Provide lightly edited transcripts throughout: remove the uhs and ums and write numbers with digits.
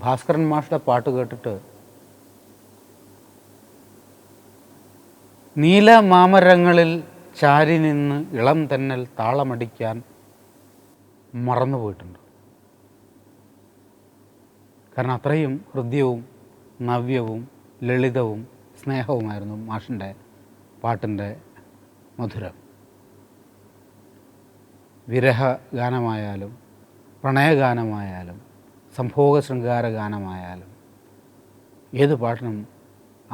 ഭാസ്കരൻ മാഷ്ടെ പാട്ട് കേട്ടിട്ട് നീല മാമരങ്ങളിൽ ചാരി നിന്ന് ഇളം തെന്നൽ താളമടിക്കാൻ മറന്നുപോയിട്ടുണ്ട്. കാരണം അത്രയും ഹൃദ്യവും നവ്യവും ലളിതവും സ്നേഹവുമായിരുന്നു മാഷിൻ്റെ പാട്ടിൻ്റെ മധുരം. വിരഹ ഗാനമായാലും പ്രണയഗാനമായാലും സംഭോഗ ശൃംഗാര ഗാനമായാലും ഏത് പാട്ടിനും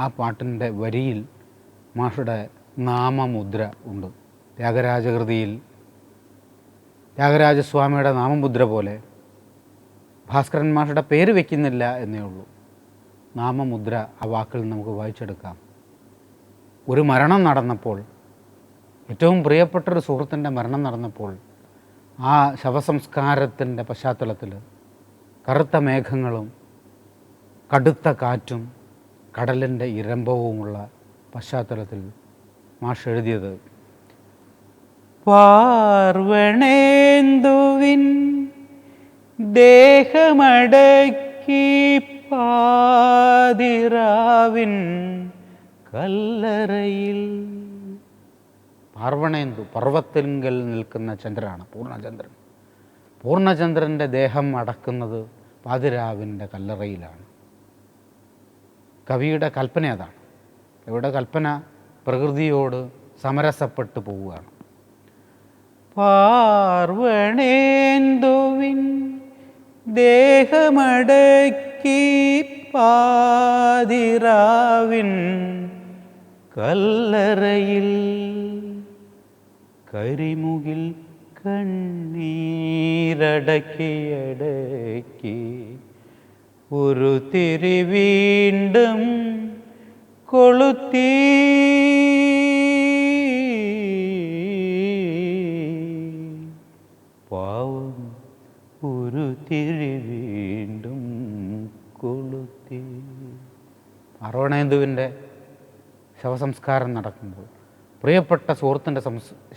ആ പാട്ടിൻ്റെ വരിയിൽ മാഷുടെ നാമമുദ്ര ഉണ്ട്. ത്യാഗരാജകൃതിയിൽ ത്യാഗരാജസ്വാമിയുടെ നാമമുദ്ര പോലെ ഭാസ്കരൻ മാഷുടെ പേര് വയ്ക്കുന്നില്ല എന്നേ ഉള്ളൂ. നാമമുദ്ര ആ വാക്കിൽ നമുക്ക് വായിച്ചെടുക്കാം. ഒരു മരണം നടന്നപ്പോൾ, ഏറ്റവും പ്രിയപ്പെട്ടൊരു സുഹൃത്തിൻ്റെ മരണം നടന്നപ്പോൾ, ആ ശവസംസ്കാരത്തിൻ്റെ പശ്ചാത്തലത്തിൽ കറുത്ത മേഘങ്ങളും കടുത്ത കാറ്റും കടലിൻ്റെ ഇരമ്പവുമുള്ള പശ്ചാത്തലത്തിൽ മാഷ് എഴുതിയത് പാർവണേന്ദുവിൻ ദേഹമടക്കി പാതിരാവിൻ കല്ലറയിൽ. പാർവണേന്ദു പർവ്വത്തിങ്കൽ നിൽക്കുന്ന ചന്ദ്രനാണ്, പൂർണ്ണചന്ദ്രൻ. പൂർണ്ണചന്ദ്രൻ്റെ ദേഹം അടക്കുന്നത് പാതിരാവിൻ്റെ കല്ലറയിലാണ്. കവിയുടെ കൽപ്പന അതാണ്. കവിയുടെ കൽപ്പന പ്രകൃതിയോട് സമരസപ്പെട്ടു പോവുകയാണ്. പാർവണേന്ദുവിൻ ദേഹമടക്കി പാതിരാവിൻ കല്ലറയിൽ കരിമുകിൽ കണ്ണീരടക്കിയടക്കി ഒരു തിരി വീണ്ടും കൊളുത്തി. പാവം ഒരു തിരി വീണ്ടും കൊളുത്തി. പാർവണേന്ദുവിൻ്റെ ശവസംസ്കാരം നടക്കുമ്പോൾ, പ്രിയപ്പെട്ട സുഹൃത്തിൻ്റെ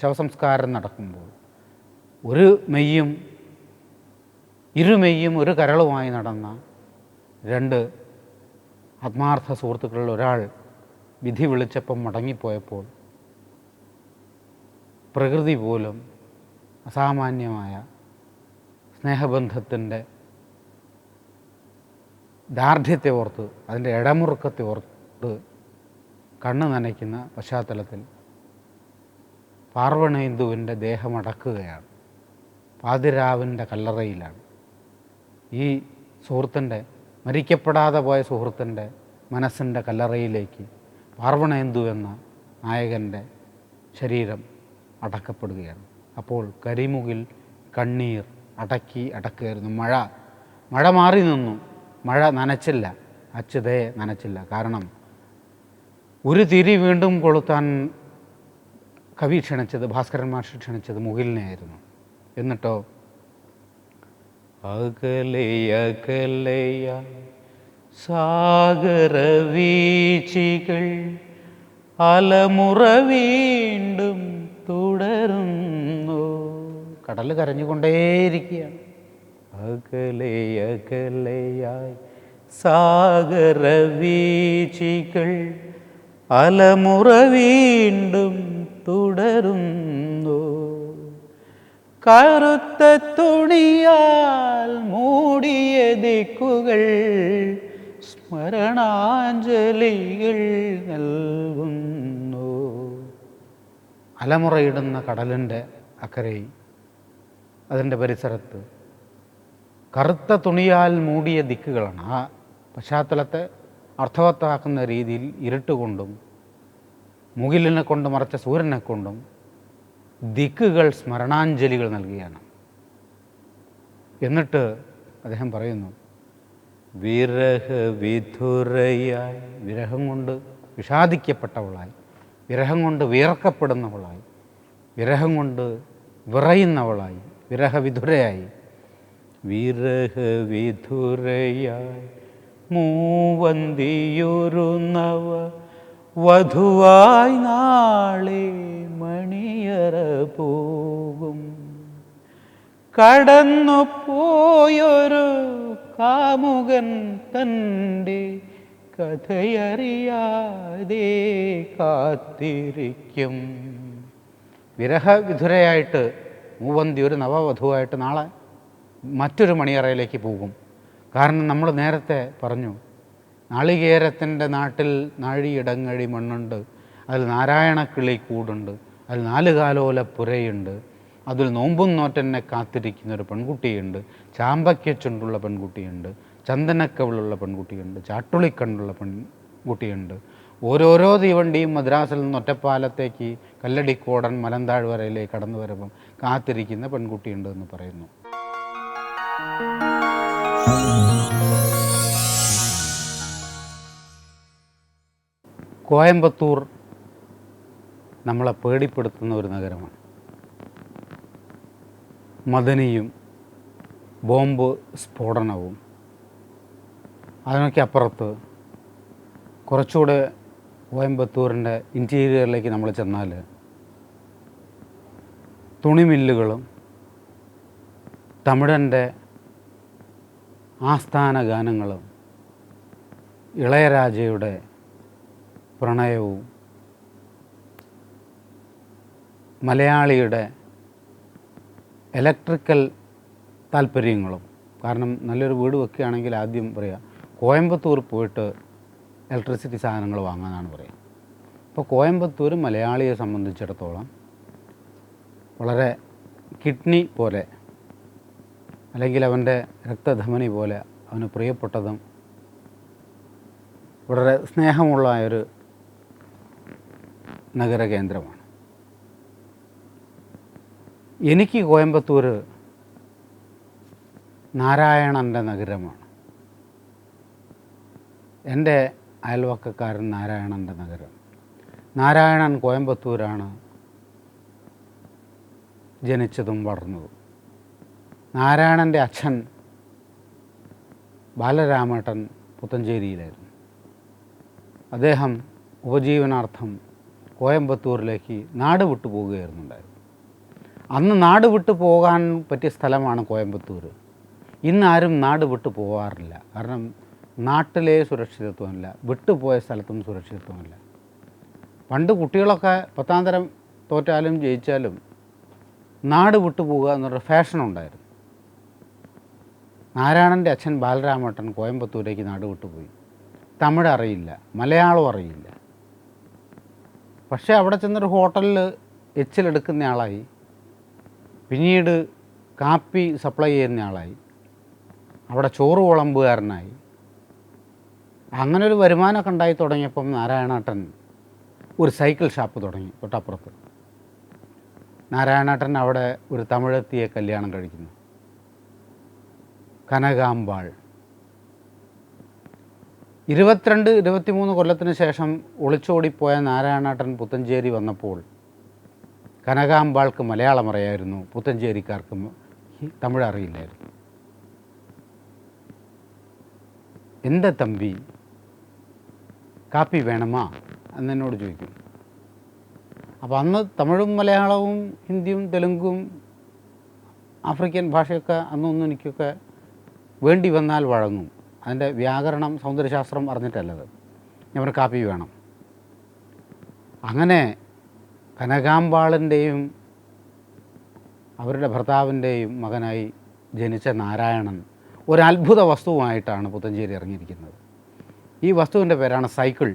ശവസംസ്കാരം നടക്കുമ്പോൾ, ഒരു മെയ്യും ഇരുമെയ്യും ഒരു കരളുമായി നടന്ന രണ്ട് ആത്മാർത്ഥ സുഹൃത്തുക്കളിൽ ഒരാൾ വിധി വിളിച്ചപ്പം മടങ്ങിപ്പോയപ്പോൾ പ്രകൃതി പോലും അസാമാന്യമായ സ്നേഹബന്ധത്തിൻ്റെ ദാർഢ്യത്തെ ഓർത്ത്, അതിൻ്റെ ഇടമുറുക്കത്തെ ഓർത്ത് കണ്ണ് നനയ്ക്കുന്ന പശ്ചാത്തലത്തിൽ പാർവണേന്ദുവിൻ്റെ ദേഹമടക്കുകയാണ്. പാതിരാവിൻ്റെ കല്ലറയിലാണ്. ഈ സുഹൃത്തിൻ്റെ, മരിക്കപ്പെടാതെ പോയ സുഹൃത്തിൻ്റെ മനസ്സിൻ്റെ കല്ലറയിലേക്ക് പാർവണേന്ദു എന്ന നായകൻ്റെ ശരീരം അടക്കപ്പെടുകയാണ്. അപ്പോൾ കരിമുകിൽ കണ്ണീർ അടക്കുകയായിരുന്നു. മഴ മാറി നിന്നു. മഴ നനച്ചില്ല, അച്യുതയെ നനച്ചില്ല. കാരണം ഒരു തിരി വീണ്ടും കൊളുത്താൻ കവി ക്ഷണിച്ചത്, ഭാസ്കരൻ മാഷ് ക്ഷണിച്ചത് മുകിലിനെയായിരുന്നു. എന്നിട്ടോ അകലയകലയ സാഗരവീചികൾ അലമുറ വീണ്ടും തുടരുന്നു. കടൽ കരഞ്ഞുകൊണ്ടേയിരിക്കുകയാണ്. അകലയകലയായി സാഗരവീചികൾ അലമുറ വീണ്ടും തുടരുന്നു. കറുത്ത തുണിയാൽ മൂടിയ ദിക്കുകൾ സ്മരണാഞ്ജലികൾ നൽകുന്നു. അലമുറയിടുന്ന കടലിൻ്റെ അക്കരയിൽ, അതിൻ്റെ പരിസരത്ത് കറുത്ത തുണിയാൽ മൂടിയ ദിക്കുകളാണ്. ആ പശ്ചാത്തലത്തെ അർത്ഥവത്താക്കുന്ന രീതിയിൽ ഇരുട്ടുകൊണ്ടും മുകിലിനെ കൊണ്ട് മറച്ച സൂര്യനെ കൊണ്ടും ദിക്കുകൾ സ്മരണാഞ്ജലികൾ നൽകുകയാണ്. എന്നിട്ട് അദ്ദേഹം പറയുന്നു, വിരഹവിധുരയായി, വിരഹം കൊണ്ട് വിഷാദിക്കപ്പെട്ടവളായി, വിരഹം കൊണ്ട് വിയർക്കപ്പെടുന്നവളായി, വിരഹം കൊണ്ട് വിറയുന്നവളായി, വിരഹവിധുരയായി, വിരഹവിധുരയായി മൂവന്തിയൊരു നവ വധുവായി നാളെ മണിയറ പോകും. കടന്നു പോയൊരു കാമുകൻ തൻ്റെ കഥയറിയാതെ കാത്തിരിക്കും. വിരഹവിധുരയായിട്ട് മൂവന്തി ഒരു നവവധുവായിട്ട് നാളെ മറ്റൊരു മണിയറയിലേക്ക് പോകും. കാരണം നമ്മൾ നേരത്തെ പറഞ്ഞു, നാളികേരത്തിൻ്റെ നാട്ടിൽ നാഴിയിടങ്ങഴി മണ്ണുണ്ട്, അതിൽ നാരായണക്കിളി കൂടുണ്ട്, അതിൽ നാലുകാലോല പുരയുണ്ട്, അതിൽ നോമ്പും നോറ്റെന്നെ കാത്തിരിക്കുന്നൊരു പെൺകുട്ടിയുണ്ട്, ചാമ്പയ്ക്കച്ചുണ്ടുള്ള പെൺകുട്ടിയുണ്ട്, ചന്ദനക്കവിളുള്ള പെൺകുട്ടിയുണ്ട്, ചാട്ടുളിക്കണ്ടുള്ള പെൺകുട്ടിയുണ്ട്. ഓരോരോ തീവണ്ടിയും മദ്രാസിൽ നിന്ന് ഒറ്റപ്പാലത്തേക്ക് കല്ലടിക്കോടൻ മലന്താഴ്വരയിലേക്ക് കടന്നു വരുമ്പം കാത്തിരിക്കുന്ന പെൺകുട്ടിയുണ്ട് എന്ന് പറയുന്നു. കോയമ്പത്തൂർ നമ്മളെ പേടിപ്പെടുത്തുന്ന ഒരു നഗരമാണ്. മദനിയും ബോംബ് സ്ഫോടനവും അതിനൊക്കെ അപ്പുറത്ത് കുറച്ചുകൂടെ കോയമ്പത്തൂരിൻ്റെ ഇൻറ്റീരിയറിലേക്ക് നമ്മൾ ചെന്നാൽ തുണിമില്ലുകളും തമിഴൻ്റെ ആസ്ഥാന ഗാനങ്ങളും ഇളയരാജയുടെ പ്രണയവും മലയാളിയുടെ ഇലക്ട്രിക്കൽ താല്പര്യങ്ങളും. കാരണം നല്ലൊരു വീട് വെക്കുകയാണെങ്കിൽ ആദ്യം പറയാം കോയമ്പത്തൂർ പോയിട്ട് ഇലക്ട്രിസിറ്റി സാധനങ്ങൾ വാങ്ങാനാണ് പറയുക. അപ്പോൾ കോയമ്പത്തൂർ മലയാളിയെ സംബന്ധിച്ചിടത്തോളം വളരെ കിഡ്നി പോലെ അല്ലെങ്കിൽ അവൻ്റെ രക്തധമനി പോലെ അവന് പ്രിയപ്പെട്ടതും വളരെ സ്നേഹമുള്ള ഒരു നഗരകേന്ദ്രമാണ്. എനിക്ക് കോയമ്പത്തൂർ നാരായണൻ്റെ നഗരമാണ്. എൻ്റെ അയൽവക്കക്കാരൻ നാരായണൻ്റെ നഗരം. നാരായണൻ കോയമ്പത്തൂരാണ് ജനിച്ചതും വളർന്നതും. നാരായണൻ്റെ അച്ഛൻ ബാലരാമേട്ടൻ പുത്തഞ്ചേരിയിലായിരുന്നു. അദ്ദേഹം ഉപജീവനാർത്ഥം കോയമ്പത്തൂരിലേക്ക് നാട് വിട്ടു പോവുകയായിരുന്നുണ്ടായിരുന്നു. അന്ന് നാട് വിട്ടു പോകാൻ പറ്റിയ സ്ഥലമാണ് കോയമ്പത്തൂർ. ഇന്നാരും നാട് വിട്ടു പോകാറില്ല. കാരണം നാട്ടിലെ സുരക്ഷിതത്വമില്ല, വിട്ടുപോയ സ്ഥലത്തും സുരക്ഷിതത്വമില്ല. പണ്ട് കുട്ടികളൊക്കെ 10ാം തരം തോറ്റാലും ജയിച്ചാലും നാട് വിട്ടുപോകുക എന്നൊരു ഫാഷനുണ്ടായിരുന്നു. നാരായണൻ്റെ അച്ഛൻ ബാലരാമേട്ടൻ കോയമ്പത്തൂരേക്ക് നാട് വിട്ടുപോയി. തമിഴ് അറിയില്ല, മലയാളം അറിയില്ല. പക്ഷേ അവിടെ ചെന്നൊരു ഹോട്ടലിൽ എച്ചിലെടുക്കുന്ന ആളായി, പിന്നീട് കാപ്പി സപ്ലൈ ചെയ്യുന്ന ആളായി, അവിടെ ചോറ് വിളമ്പുകാരനായി. അങ്ങനൊരു വരുമാനമൊക്കെ ഉണ്ടായി തുടങ്ങിയപ്പം നാരായണേട്ടൻ ഒരു സൈക്കിൾ ഷാപ്പ് തുടങ്ങി തൊട്ടപ്പുറത്ത്. നാരായണേട്ടൻ അവിടെ ഒരു തമിഴെത്തിയെ കല്യാണം കഴിക്കുന്നു, കനകാമ്പാൾ. 22-23 കൊല്ലത്തിന് ശേഷം ഒളിച്ചോടിപ്പോയ നാരായണേട്ടൻ പുത്തഞ്ചേരി വന്നപ്പോൾ കനകാമ്പാൾക്ക് മലയാളം അറിയായിരുന്നു, പുത്തഞ്ചേരിക്കാർക്ക് തമിഴ് അറിയില്ലായിരുന്നു. എന്താ തമ്പി കാപ്പി വേണമാ എന്നെന്നോട് ചോദിക്കും. അപ്പോൾ അന്ന് തമിഴും മലയാളവും ഹിന്ദിയും തെലുങ്കും ആഫ്രിക്കൻ ഭാഷയൊക്കെ അന്നൊന്നും എനിക്കൊക്കെ വേണ്ടി വന്നാൽ വഴങ്ങും. അതിൻ്റെ വ്യാകരണം സൗന്ദര്യശാസ്ത്രം അറിഞ്ഞിട്ടല്ലത്. ഞാൻ കാപ്പി വേണം. അങ്ങനെ കനകാമ്പാളിൻ്റെയും അവരുടെ ഭർത്താവിൻ്റെയും മകനായി ജനിച്ച നാരായണൻ ഒരു അത്ഭുത വസ്തുവുമായിട്ടാണ് പുത്തഞ്ചേരി ഇറങ്ങിയിരിക്കുന്നത്. ഈ വസ്തുവിൻ്റെ പേരാണ് സൈക്കിൾ.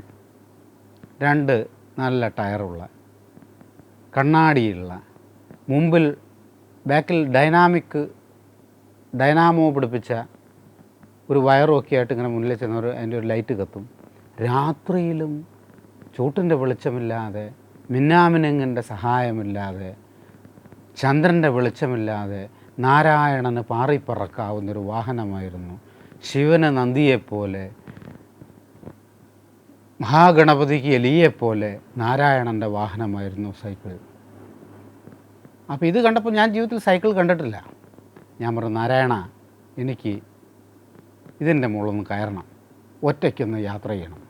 2 നല്ല ടയറുള്ള, കണ്ണാടിയുള്ള, മുമ്പിൽ ബാക്കിൽ ഡൈനാമോ പിടിപ്പിച്ച ഒരു വയറുമൊക്കെ ആയിട്ട് ഇങ്ങനെ മുന്നിൽ ചെന്നവർ അതിൻ്റെ ഒരു ലൈറ്റ് കത്തും. രാത്രിയിലും ചൂട്ടിൻ്റെ വെളിച്ചമില്ലാതെ, മിന്നാമിനുങ്ങിൻ്റെ സഹായമില്ലാതെ, ചന്ദ്രൻ്റെ വെളിച്ചമില്ലാതെ നാരായണന് പാറിപ്പറക്കാവുന്നൊരു വാഹനമായിരുന്നു. ശിവന് നന്ദിയെപ്പോലെ, മഹാഗണപതിക്ക് എലിയെപ്പോലെ നാരായണൻ്റെ വാഹനമായിരുന്നു സൈക്കിൾ. അപ്പോൾ ഇത് കണ്ടപ്പോൾ ഞാൻ ജീവിതത്തിൽ സൈക്കിൾ കണ്ടിട്ടില്ല. ഞാൻ പറഞ്ഞു, നാരായണ, എനിക്ക് ഇതിൻ്റെ മുകളിലൊന്ന് കയറണം, ഒറ്റയ്ക്കൊന്ന് യാത്ര ചെയ്യണം.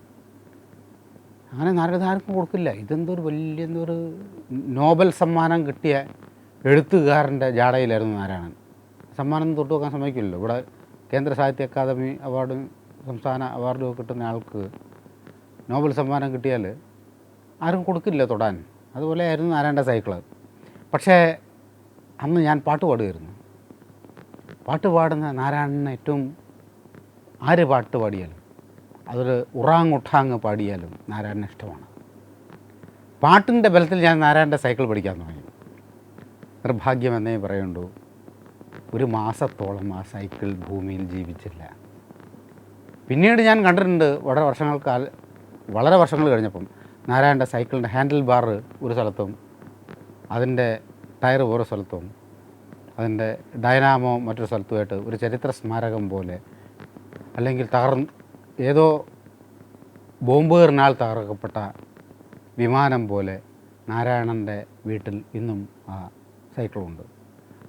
അങ്ങനെ നാരദാർക്കും കൊടുക്കില്ല. ഇതെന്തൊരു വലിയൊരു നോബൽ സമ്മാനം കിട്ടിയ എഴുത്തുകാരൻ്റെ ജാടയിലായിരുന്നു നാരായണൻ. സമ്മാനം തൊട്ട് വെക്കാൻ സമ്മതിക്കില്ലല്ലോ. ഇവിടെ കേന്ദ്ര സാഹിത്യ അക്കാദമി അവാർഡും സംസ്ഥാന അവാർഡും ഒക്കെ കിട്ടുന്ന ആൾക്ക് നോബൽ സമ്മാനം കിട്ടിയാൽ ആരും കൊടുക്കില്ല തൊടാൻ. അതുപോലെ ആയിരുന്നു നാരായണൻ്റെ സൈക്കിള്. പക്ഷേ അന്ന് ഞാൻ പാട്ട് പാടുമായിരുന്നു. പാട്ട് പാടുന്ന നാരായണന് ഏറ്റവും ആര് പാട്ട് പാടിയാലും അതൊരു ഉറാങ്ങുട്ടാങ് പാടിയാലും നാരായണന് ഇഷ്ടമാണ്. പാട്ടിൻ്റെ ബലത്തിൽ ഞാൻ നാരായണൻ്റെ സൈക്കിൾ പഠിക്കാൻ തുടങ്ങി. നിർഭാഗ്യം എന്നേ പറയുള്ളൂ, ഒരു മാസത്തോളം ആ സൈക്കിൾ ഭൂമിയിൽ ജീവിച്ചില്ല. പിന്നീട് ഞാൻ കണ്ടിട്ടുണ്ട് വളരെ വർഷങ്ങൾ കഴിഞ്ഞപ്പം നാരായണൻ്റെ സൈക്കിളിൻ്റെ ഹാൻഡിൽ ബാർ ഒരു സ്ഥലത്തും അതിൻ്റെ ടയർ ഓരോ സ്ഥലത്തും അതിൻ്റെ ഡൈനാമോ മറ്റൊരു സ്ഥലത്തുമായിട്ട് ഒരു ചരിത്ര സ്മാരകം പോലെ, അല്ലെങ്കിൽ ഏതോ ബോംബേറിനാൽ തകർക്കപ്പെട്ട വിമാനം പോലെ നാരായണൻ്റെ വീട്ടിൽ ഇന്നും ആ സൈക്കിളുണ്ട്.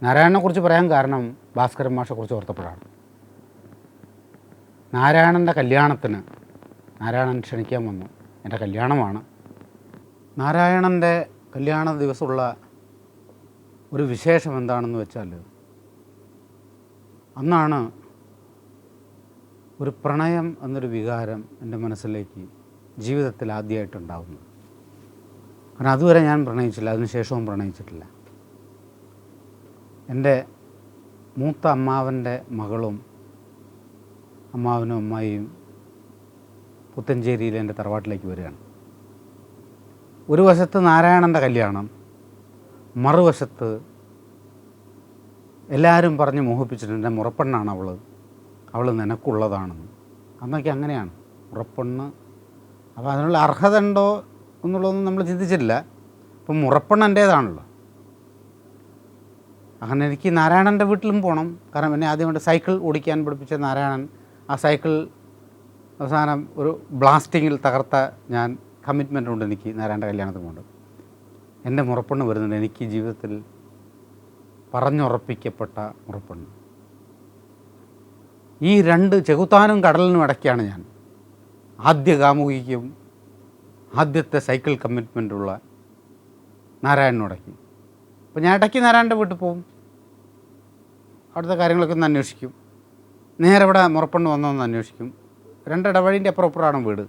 നാരായണനെക്കുറിച്ച് പറയാൻ കാരണം ഭാസ്കരൻ മാഷെക്കുറിച്ച് ഓർത്തപ്പോഴാണ്. നാരായണൻ്റെ കല്യാണത്തിന് നാരായണൻ ക്ഷണിക്കാൻ വന്നു. എൻ്റെ കല്യാണമാണ്. നാരായണൻ്റെ കല്യാണ ദിവസമുള്ള ഒരു വിശേഷം എന്താണെന്ന് വെച്ചാൽ, അന്നാണ് ഒരു പ്രണയം എന്നൊരു വികാരം എൻ്റെ മനസ്സിലേക്ക് ജീവിതത്തിൽ ആദ്യമായിട്ടുണ്ടാകുന്നത്. കാരണം അതുവരെ ഞാൻ പ്രണയിച്ചില്ല, അതിനുശേഷവും പ്രണയിച്ചിട്ടില്ല. എൻ്റെ മൂത്ത അമ്മാവൻ്റെ മകളും അമ്മാവനും അമ്മായിയും പുത്തഞ്ചേരിയിൽ എൻ്റെ തറവാട്ടിലേക്ക് വരികയാണ്. ഒരു വശത്ത് നാരായണൻ്റെ കല്യാണം, മറുവശത്ത് എല്ലാവരും പറഞ്ഞ് മോഹിപ്പിച്ചിട്ടുണ്ട് എൻ്റെ മുറപ്പെണ്ണാണ് അവൾ നിനക്കുള്ളതാണെന്ന്. അന്നൊക്കെ അങ്ങനെയാണ് മുറപ്പെണ്ണ്. അപ്പോൾ അതിനുള്ള അർഹത ഉണ്ടോ എന്നുള്ളതൊന്നും നമ്മൾ ചിന്തിച്ചിട്ടില്ല. അപ്പം മുറപ്പെണ്ണ് എൻ്റേതാണല്ലോ. അങ്ങനെ എനിക്ക് നാരായണൻ്റെ വീട്ടിലും പോകണം. കാരണം എന്നെ ആദ്യമായിട്ട് സൈക്കിൾ ഓടിക്കാൻ പഠിപ്പിച്ച നാരായണൻ ആ സൈക്കിൾ അവസാനം ഒരു ബ്ലാസ്റ്റിങ്ങിൽ തകർത്ത ഞാൻ കമ്മിറ്റ്മെൻ്റ് ഉണ്ട് എനിക്ക് നാരായണൻ്റെ കല്യാണത്തിന് കൊണ്ട്. എൻ്റെ മുറപ്പെണ്ണ് വരുന്നുണ്ട്, എനിക്ക് ജീവിതത്തിൽ പറഞ്ഞുറപ്പിക്കപ്പെട്ട മുറപ്പെണ്ണ്. ഈ രണ്ട് ചെകുത്താനും കടലിനും ഇടയ്ക്കാണ് ഞാൻ ആദ്യ കാമുകിക്കും ആദ്യത്തെ സൈക്കിൾ കമ്മിറ്റ്മെൻറ്റുള്ള നാരായണനോടക്കി. അപ്പോൾ ഞാൻ ഇടയ്ക്ക് നാരായണൻ്റെ വീട്ടിൽ പോകും, അവിടുത്തെ കാര്യങ്ങളൊക്കെ ഒന്ന് അന്വേഷിക്കും. നേരെ ഇവിടെ മുറപ്പെണ്ണ് വന്നോന്ന് അന്വേഷിക്കും. രണ്ടിടവഴിൻ്റെ അപ്പുറമാണ് വീട്.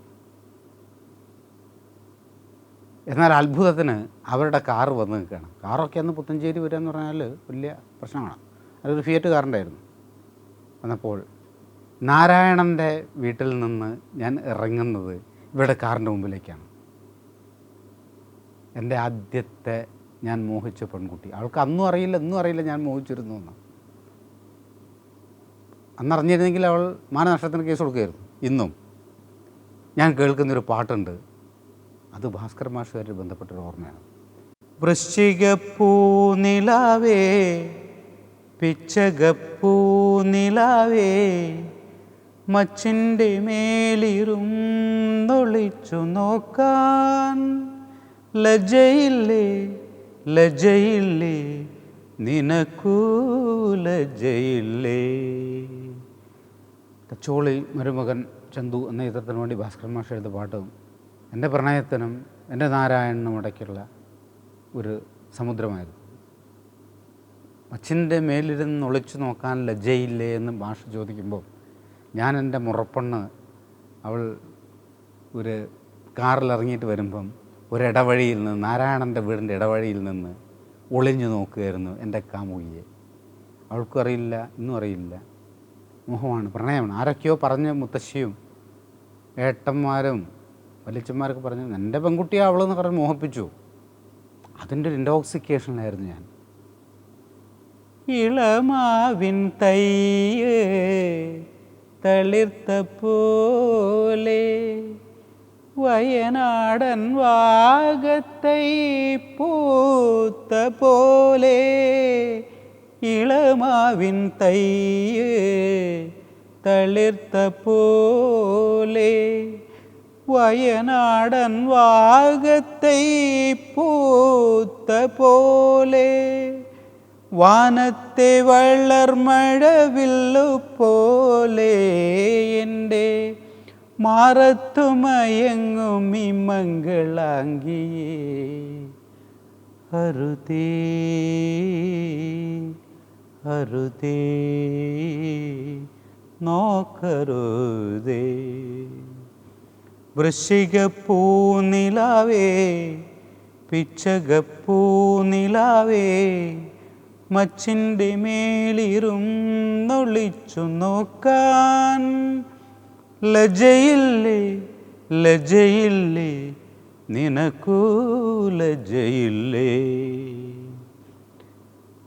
എന്നാൽ അത്ഭുതത്തിന് അവരുടെ കാറ് വന്ന് നിൽക്കുകയാണ്. കാറൊക്കെ അന്ന് പുത്തഞ്ചേരി വരിക എന്ന് പറഞ്ഞാൽ വലിയ പ്രശ്നമാണ്. അതൊരു ഫിയറ്റ് കാറുണ്ടായിരുന്നു. വന്നപ്പോൾ നാരായണൻ്റെ വീട്ടിൽ നിന്ന് ഞാൻ ഇറങ്ങുന്നത് ഇവിടെ കാറിൻ്റെ മുമ്പിലേക്കാണ്. എൻ്റെ ആദ്യത്തെ ഞാൻ മോഹിച്ച പെൺകുട്ടി. അവൾക്ക് അന്നും അറിയില്ല ഇന്നും അറിയില്ല ഞാൻ മോഹിച്ചിരുന്നു എന്ന്. അന്നറിഞ്ഞിരുന്നെങ്കിൽ അവൾ മാനനഷ്ടത്തിന് കേസ് കൊടുക്കുകയായിരുന്നു. ഇന്നും ഞാൻ കേൾക്കുന്നൊരു പാട്ടുണ്ട്, അത് ഭാസ്കരൻ മാഷുമായിട്ട് ബന്ധപ്പെട്ടൊരു ഓർമ്മയാണ്. വൃശ്ചികപ്പൂനിലാവേ പിച്ചകപ്പൂനിലാവേ മച്ചിൻ്റെ മേലിരുന്നൊളിച്ചു നോക്കാൻ ലജ്ജയില്ലേ ലജ്ജയില്ലേ നിനക്കൂ ലജ്ജയില്ലേ. തച്ചോളി മരുമകൻ ചന്തു എന്ന ചിത്രത്തിന് വേണ്ടി ഭാസ്കരൻ മാഷ് എഴുതിയ പാട്ടും എൻ്റെ പ്രണയത്തിനും എൻ്റെ നാരായണനും ഇടയ്ക്കുള്ള ഒരു സമുദ്രമായിരുന്നു. മച്ചിൻ്റെ മേലിരുന്ന് ഒളിച്ചു നോക്കാൻ ലജ്ജയില്ലേ എന്ന് മാഷ് ചോദിക്കുമ്പോൾ ഞാൻ എൻ്റെ മുറപ്പെണ്ണ് അവൾ ഒരു കാറിലിറങ്ങിയിട്ട് വരുമ്പം ഒരിടവഴിയിൽ നിന്ന്, നാരായണൻ്റെ വീടിൻ്റെ ഇടവഴിയിൽ നിന്ന് ഒളിഞ്ഞു നോക്കുകയായിരുന്നു എൻ്റെ കാമുകിയെ. അവൾക്കും അറിയില്ല, ഇന്നും അറിയില്ല. മോഹമാണ്, പ്രണയമാണ്. ആരൊക്കെയോ പറഞ്ഞ് മുത്തശ്ശിയും ഏട്ടന്മാരും വലിയച്ചന്മാരൊക്കെ പറഞ്ഞു എൻ്റെ പെൺകുട്ടിയെ അവളെന്ന് പറഞ്ഞ് മോഹിപ്പിച്ചു. അതിൻ്റെ ഒരു ഇൻടോക്സിക്കേഷനിലായിരുന്നു ഞാൻ. ഇളമാവിൻ തയ്യേ തളിർത്ത പോലെ വയനാടൻ വാഗത്തൈ പൂത്ത പോലെ ഇളമാവിൻ തയ്യേ തളിർത്ത പോലെ വയനാടൻ വാഗത്തൈ പൂത്ത പോലെ വാനത്തെ വളർമഴവില്ലു പോലെ എൻ്റെ മാറത്തുമയങ്ങും ഈ മംഗളാംഗിയേ അരുതേ അരുതേ നോക്കരുതേ. വൃശ്ചികപ്പൂനിലാവേ പിച്ചകപ്പൂനിലാവേ മച്ചിൻ്റെ മേലിരുന്നൊളിച്ചു നോക്കാൻ ലജ്ജയില്ലേ ലജ്ജയില്ലേ നിനക്കൂ ലജ്ജയില്ലേ.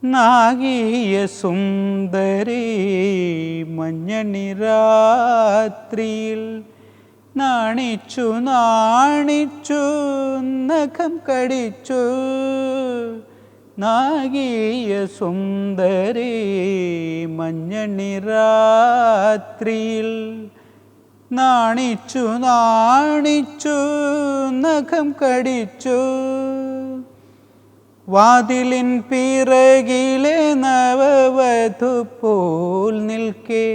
നാഗീയ സുന്ദരി മഞ്ഞണി രാത്രിയിൽ നാണിച്ചു നാണിച്ചു നഖം കടിച്ചു. നാഗീയ സുന്ദരി മഞ്ഞണി രാത്രിയിൽ നാണിച്ചു നാണിച്ചു നഖം കടിച്ചു. വാതിലിൻ പിറകിലെ നവവധു പോൽ നിൽക്കേ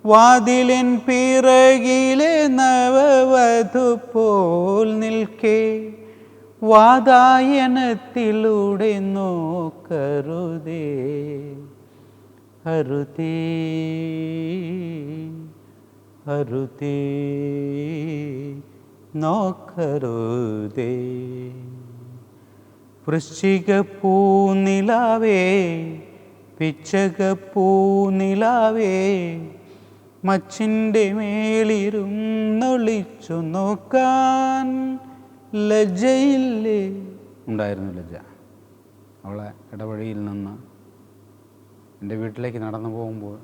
വാതിലിൻ പിറകിലെ നവവധു പോൽ നിൽക്കേ വാതായനത്തിലൂടെ നോക്കരുതേ അരുതേ അരുതേ നോക്കരുതേ. വൃശ്ചികപ്പൂനിലാവേ പിച്ചകപ്പൂനിലാവേ മച്ചിൻ്റെ മേലിരുന്നൊളിച്ചു നോക്കാൻ ലജ്ജയില്ലേ. ഉണ്ടായിരുന്നു ലജ്ജ. അവളെ ഇടവഴിയിൽ നിന്ന് എൻ്റെ വീട്ടിലേക്ക് നടന്നു പോകുമ്പോൾ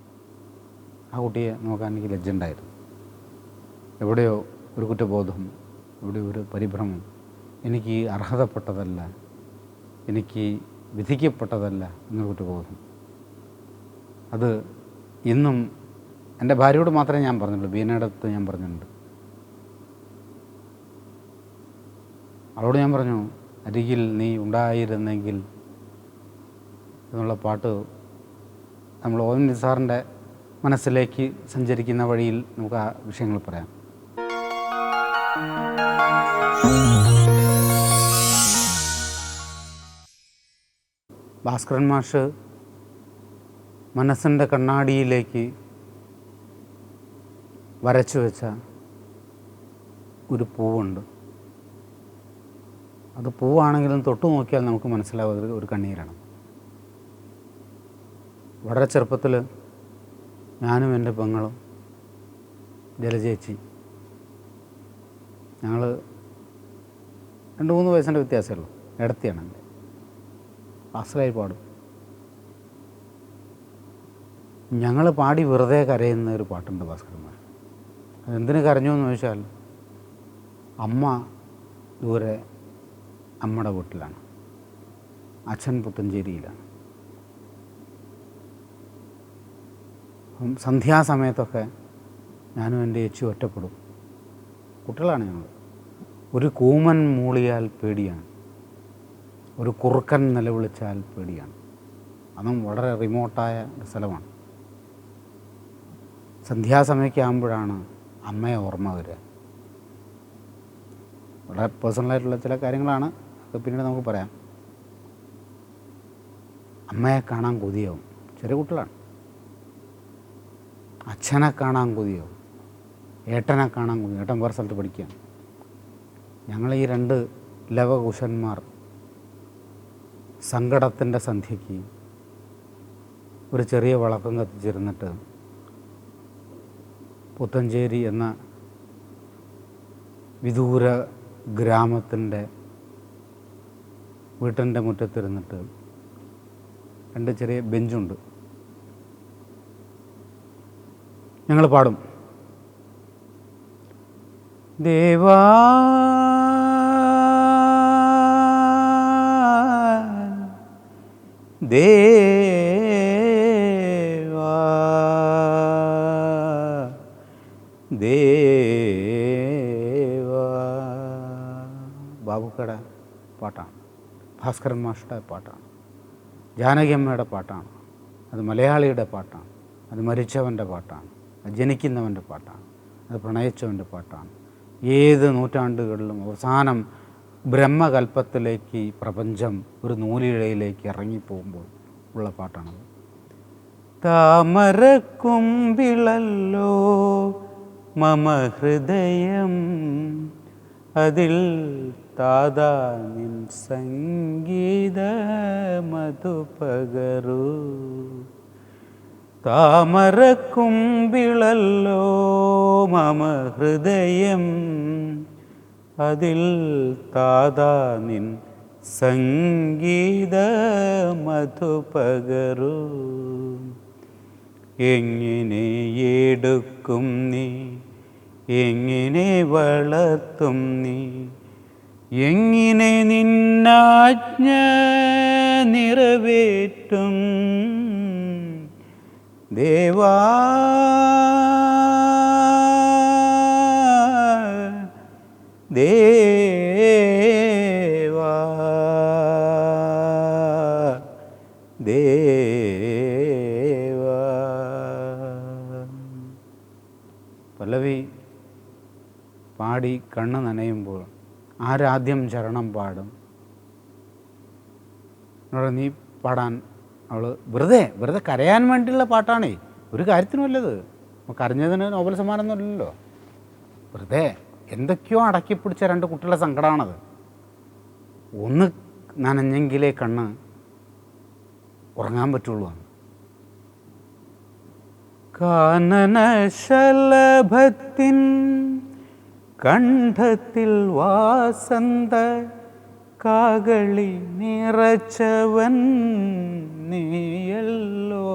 ആ കുട്ടിയെ നോക്കാൻ എനിക്ക് ലജ്ജ ഉണ്ടായിരുന്നു. എവിടെയോ ഒരു കുറ്റബോധം, എവിടെയോ ഒരു പരിഭ്രമം. എനിക്ക് അർഹതപ്പെട്ടതല്ല, എനിക്ക് വിധിക്കപ്പെട്ടതല്ല എന്നൊരു കുറ്റബോധം. അത് ഇന്നും എൻ്റെ ഭാര്യയോട് മാത്രമേ ഞാൻ പറഞ്ഞുള്ളൂ. ബീനയുടെ അടുത്ത് ഞാൻ പറഞ്ഞിട്ടുണ്ട്. അവളോട് ഞാൻ പറഞ്ഞു, അരികിൽ നീ ഉണ്ടായിരുന്നെങ്കിൽ എന്നുള്ള പാട്ട് നമ്മൾ ഓൻ നിസാറിൻ്റെ മനസ്സിലേക്ക് സഞ്ചരിക്കുന്ന വഴിയിൽ നമുക്ക് ആ വിഷയങ്ങൾ പറയാം. ഭാസ്കരൻ മാഷ് മനസ്സിൻ്റെ കണ്ണാടിയിലേക്ക് വരച്ചു വെച്ച ഒരു പൂവുണ്ട്. അത് പൂവാണെങ്കിലും തൊട്ടു നോക്കിയാൽ നമുക്ക് മനസ്സിലാവുന്നത് ഒരു കണ്ണീരാണ്. വളരെ ചെറുപ്പത്തിൽ ഞാനും എൻ്റെ പെങ്ങളും ജലജേച്ചി ഞങ്ങൾ 2-3 വയസ്സിൻ്റെ വ്യത്യാസമേ ഉള്ളൂ. ഇടത്തിയാണ് എൻ്റെ അസലായി പാടും. ഞങ്ങൾ പാടി വെറുതെ കരയുന്ന ഒരു പാട്ടുണ്ട് ഭാസ്കരന്മാർ. അതെന്തിനു കരഞ്ഞു എന്ന് ചോദിച്ചാൽ, അമ്മ ദൂരെ അമ്മയുടെ വീട്ടിലാണ്, അച്ഛൻ പുത്തഞ്ചേരിയിലാണ്. സന്ധ്യാസമയത്തൊക്കെ ഞാനും എൻ്റെ ചേച്ചി ഒറ്റപ്പെടും. കുട്ടികളാണ് ഞങ്ങൾ. ഒരു കൂമൻ മൂളിയാൽ പേടിയാണ്, ഒരു കുറുക്കൻ നിലവിളിച്ചാൽ പേടിയാണ്. അതും വളരെ റിമോട്ടായ ഒരു സ്ഥലമാണ്. സന്ധ്യാസമയമൊക്കെ ആകുമ്പോഴാണ് അമ്മയെ ഓർമ്മ വരിക. വളരെ പേഴ്സണലായിട്ടുള്ള ചില കാര്യങ്ങളാണ്, അത് പിന്നീട് നമുക്ക് പറയാം. അമ്മയെ കാണാൻ കൊതിയാവും. ചെറിയ കുട്ടികളാണ്. അച്ഛനെ കാണാൻ കൊതിയാവും, ഏട്ടനെ കാണാൻ കൊതിയാവും. ഏട്ടൻ വേറെ സ്ഥലത്ത് പഠിക്കുകയാണ്. ഞങ്ങൾ ഈ 2 ലവകുശന്മാർ സങ്കടത്തിൻ്റെ സന്ധ്യയ്ക്ക് ഒരു ചെറിയ വിളക്കം കത്തിച്ചിരുന്നിട്ട് പുത്തഞ്ചേരി എന്ന വിദൂര ഗ്രാമത്തിൻ്റെ വീട്ടിൻ്റെ മുറ്റത്തിരുന്നിട്ട് 2 ചെറിയ ബെഞ്ചുണ്ട്. ഞങ്ങൾ പാടും, ദേവാ ദേവാ ദേവാ. ബാബുക്കയുടെ പാട്ടാണ്, ഭാസ്കരൻ മാഷയുടെ പാട്ടാണ്, ജാനകിയമ്മയുടെ പാട്ടാണ്. അത് മലയാളിയുടെ പാട്ടാണ്, അത് മരിച്ചവൻ്റെ പാട്ടാണ്, അത് ജനിക്കുന്നവൻ്റെ പാട്ടാണ്, അത് പ്രണയിച്ചവൻ്റെ പാട്ടാണ്. ഏത് നൂറ്റാണ്ടുകളിലും അവസാനം ബ്രഹ്മകൽപ്പത്തിലേക്ക് പ്രപഞ്ചം ഒരു നൂലിഴയിലേക്ക് ഇറങ്ങിപ്പോകുമ്പോൾ ഉള്ള പാട്ടാണത്. താമരക്കുമ്പിളല്ലോ മമ ഹൃദയം, അതിൽ താതാ നിൻ സംഗീത മധുപകരൂ. താമരക്കുമ്പിളല്ലോ മമ ഹൃദയം, അതിൽ താതാ നിൻ സംഗീത മധുപകരൂ. എങ്ങനെ എടുക്കും നീ, എങ്ങനെ വളർത്തും നീ, എങ്ങനെ നിന്നാജ്ഞ നിറവേറ്റും ദേവാ. ദേവാ ദേവാ. പല്ലവി പാടി കണ്ണ് നനയുമ്പോൾ ആരാദ്യം ചരണം പാടും? നീ പാടാൻ അവൾ വെറുതെ കരയാൻ വേണ്ടിയുള്ള പാട്ടാണേ, ഒരു കാര്യത്തിനുമല്ലത്. കരഞ്ഞതിന് നോബൽ സമ്മാനമൊന്നുമില്ലല്ലോ. വെറുതെ എന്തൊക്കെയോ അടക്കിപ്പിടിച്ച രണ്ട് കുട്ടികളുടെ സങ്കടമാണത്. ഒന്ന് നനഞ്ഞെങ്കിലേ കണ്ണ് ഉറങ്ങാൻ പറ്റുള്ളൂ. കാനനശലഭത്തിൻ കണ്ഠത്തിൽ വാസന്ത കാകളി നിറച്ചവൻ നീയല്ലോ.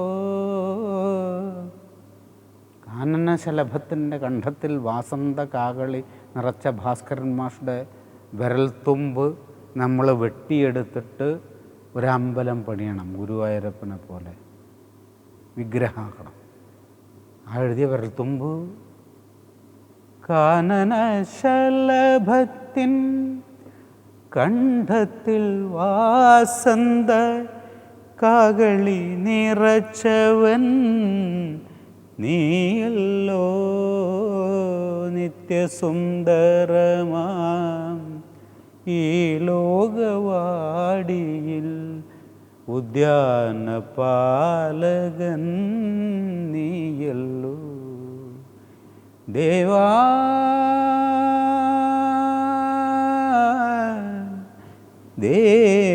കാനനശലഭത്തിൻ്റെ കണ്ഠത്തിൽ വാസന്ത കാകളി നിറച്ച ഭാസ്കരൻ മാഷുടെ വിരൽത്തുമ്പ് നമ്മൾ വെട്ടിയെടുത്തിട്ട് ഒരമ്പലം പണിയണം, ഗുരുവായൂരപ്പനെ പോലെ വിഗ്രഹമാക്കണം. ആ എഴുതിയ വിരൽത്തുമ്പ് കാനനശലഭത്തിൻ കണ്ഠത്തിൽ വാസന്ത കാകളി നിറച്ചവൻ നീയല്ലോ. നിത്യസുന്ദരമാം ഈ ലോകവാടിയിൽ ഉദ്യാനപാലകൻ നീയല്ലോ. ദേവാ ദേവാ.